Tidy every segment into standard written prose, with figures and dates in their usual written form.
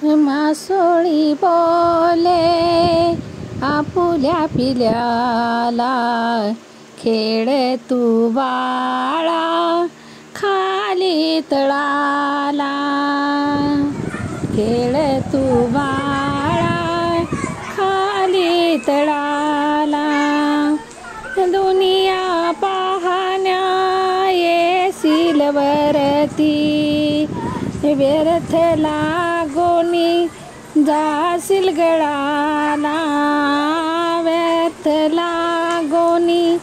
मासोळी बोले आपुल्या पिल्याला, खेळ तू बाळा खाली तळाला, खेळ तू बाळा खाली तळाला. दुनिया पाहण्या येशील वरती, व्यर्थ लागोनी जाशील गळाला, व्यर्थ लागोनी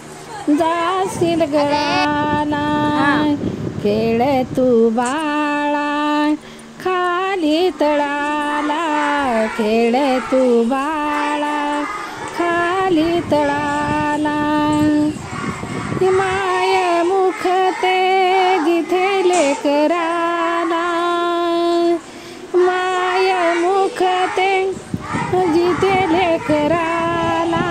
जाशील गळाला. खेळ तू बाळा खाली तळाला, खेळ तू बाळा खाली तळाला. माय मुख ते जिथे लेकराला, माय मुख ते जिथे लेकराला,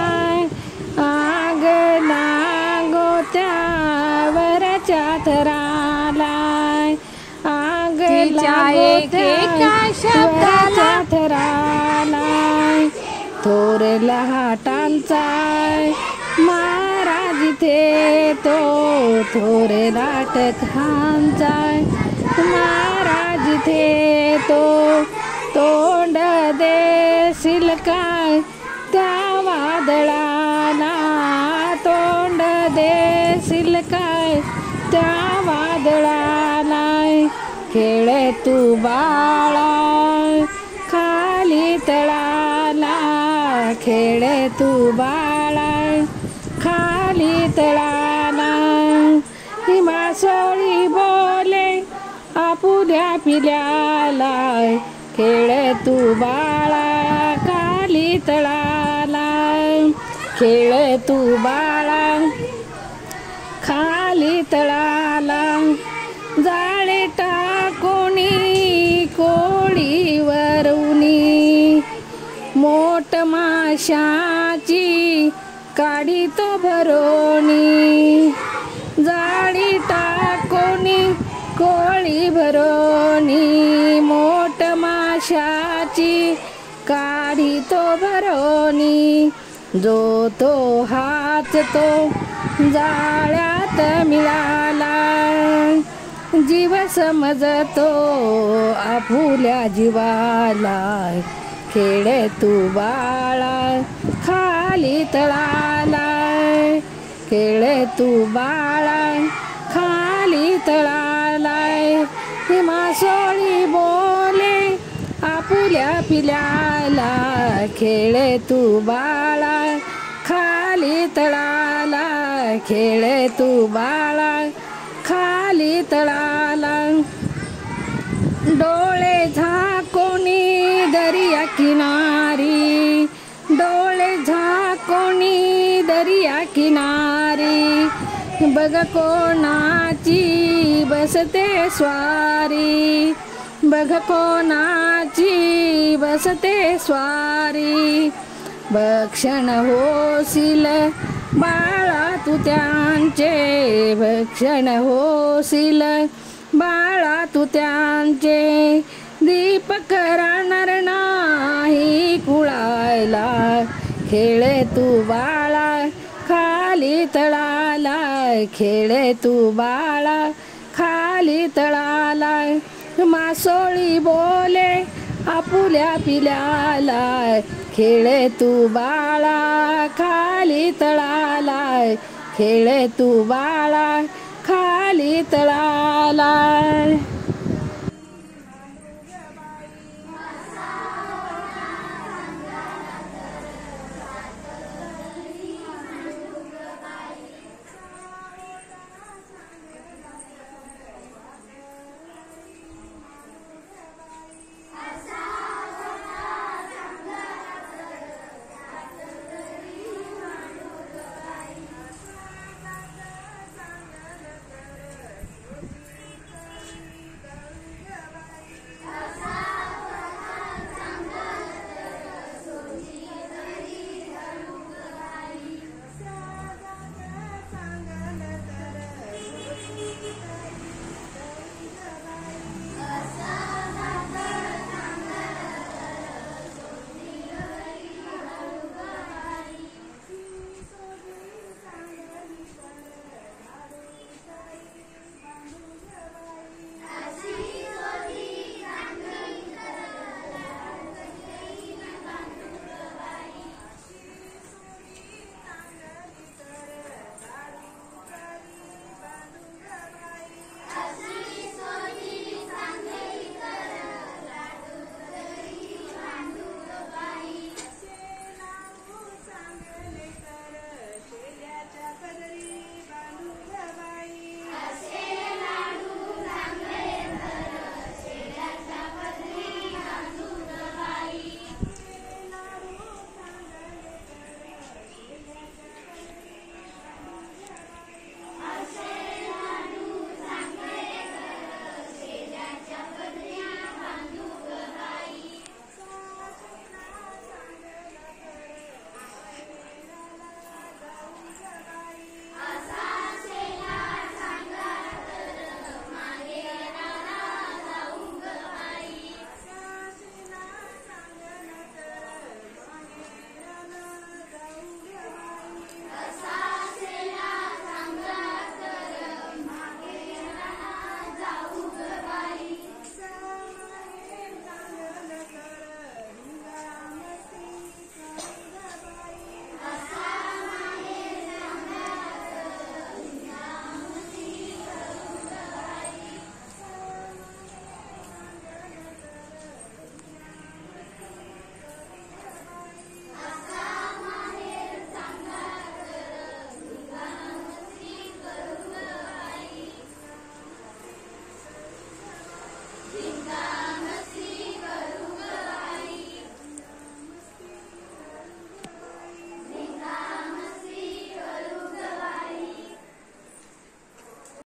आग लागो त्यावरच्या थराला, आग लागो त्यावरच्या थराला. थोरल्या हाटांचा महाराज इथे तो, थोरे नाटकांचा महाराज इथे तो. तोंड देशील काय त्या वादळाला, तोंड देशील काय त्या वादळाला. खेळ तू बाळा खाली तळाला, खेळ तू बाळा खाली तळाला. मासोळी बोले आपुल्या पिल्याला, खेळ तू बाळा खाली तळाला, खेळ तू बाळा खाली तळाला. जाळे टाकोनी कोळी वरुनी, मोठ माशाची काढी तो भरोनी, जाळी टाकोनी कोळी भरोनी, मोठ माशाची काढी तो भरोनी. जो तो हाच तो जाळ्यात मिळाला, जीव समजतो आपुल्या जीवाला. खेळ तू बाळा खाली तळाला, खेळ तू बाळा खाली तळाला. मासोळी बोले आपुल्या पिल्याला, खेळ तू बाळा खाली तळाला, खेळ तू बाळा खाली तळाला. डोळे झाकोनी दर्या किनारी, डोळे झाकोनी दर्या किनारी, बघ कोणाची बसते स्वारी, बघ कोणाची बसते स्वारी. भक्षण होशील बाळा तू त्यांचे, भक्षण होशील बाळा तू त्यांचे. दीपक राहणार नाही कुळायला, खेळ तू बाळा खाली तळाला, खेळ तू बाळा खाली तळाला. मासोळी बोले आपुल्या पिल्याला, खेळ तू बाळा खाली तळाला, खेळ तू बाळा खाली तळाला.